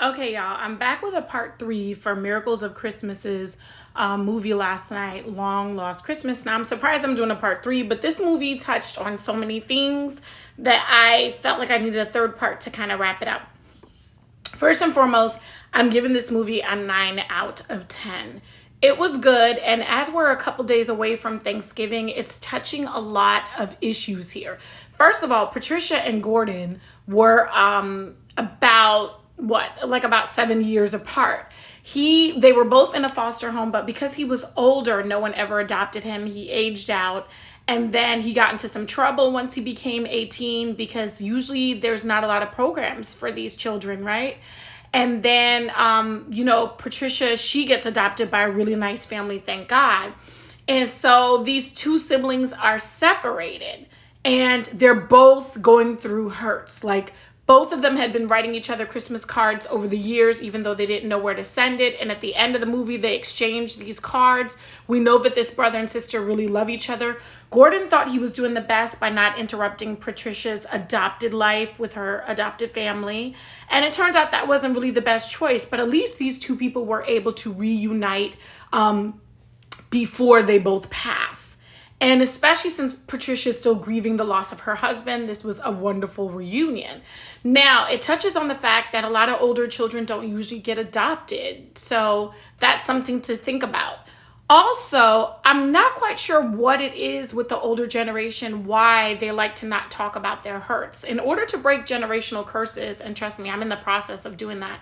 Okay, y'all, I'm back with a part three for Miracles of Christmas's movie last night, Long Lost Christmas. Now, I'm surprised I'm doing a part three, but this movie touched on so many things that I felt like I needed a third part to kind of wrap it up. First and foremost, I'm giving this movie a 9 out of 10. It was good, and as we're a couple days away from Thanksgiving, it's touching a lot of issues here. First of all, Patricia and Gordon were about 7 years apart. They were both in a foster home, but because he was older, no one ever adopted him. He aged out, and then he got into some trouble once he became 18 because usually there's not a lot of programs for these children, right? And then Patricia, she gets adopted by a really nice family, thank God. And so these two siblings are separated and they're both going through hurts. Like, both of them had been writing each other Christmas cards over the years, even though they didn't know where to send it. And at the end of the movie, they exchanged these cards. We know that this brother and sister really love each other. Gordon thought he was doing the best by not interrupting Patricia's adopted life with her adopted family. And it turns out that wasn't really the best choice, but at least these two people were able to reunite before they both pass. And especially since Patricia is still grieving the loss of her husband, this was a wonderful reunion. Now, it touches on the fact that a lot of older children don't usually get adopted. So that's something to think about. Also, I'm not quite sure what it is with the older generation, why they like to not talk about their hurts. In order to break generational curses, and trust me, I'm in the process of doing that,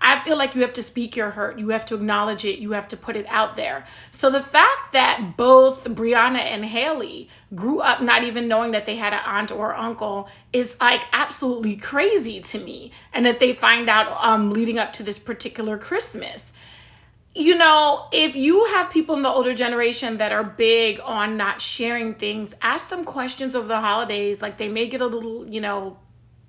I feel like you have to speak your hurt. You have to acknowledge it. You have to put it out there. So the fact that both Brianna and Haley grew up not even knowing that they had an aunt or uncle is like absolutely crazy to me. And that they find out leading up to this particular Christmas. You know, if you have people in the older generation that are big on not sharing things, ask them questions over the holidays. Like, they may get a little,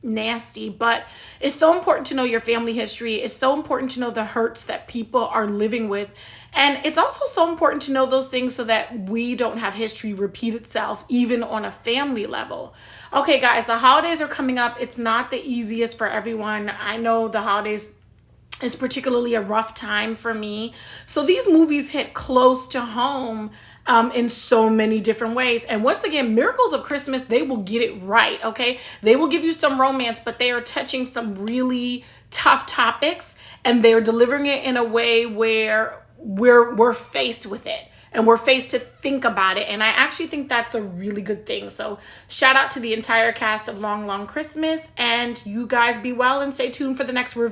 nasty, but it's so important to know your family history. It's so important to know the hurts that people are living with. And it's also so important to know those things so that we don't have history repeat itself, even on a family level. Okay, guys, the holidays are coming up. It's not the easiest for everyone. I know the holidays is particularly a rough time for me. So these movies hit close to home in so many different ways. And once again, Miracles of Christmas, they will get it right, okay? They will give you some romance, but they are touching some really tough topics, and they're delivering it in a way where we're faced with it. And we're faced to think about it. And I actually think that's a really good thing. So shout out to the entire cast of Long, Long Christmas. And you guys be well and stay tuned for the next review.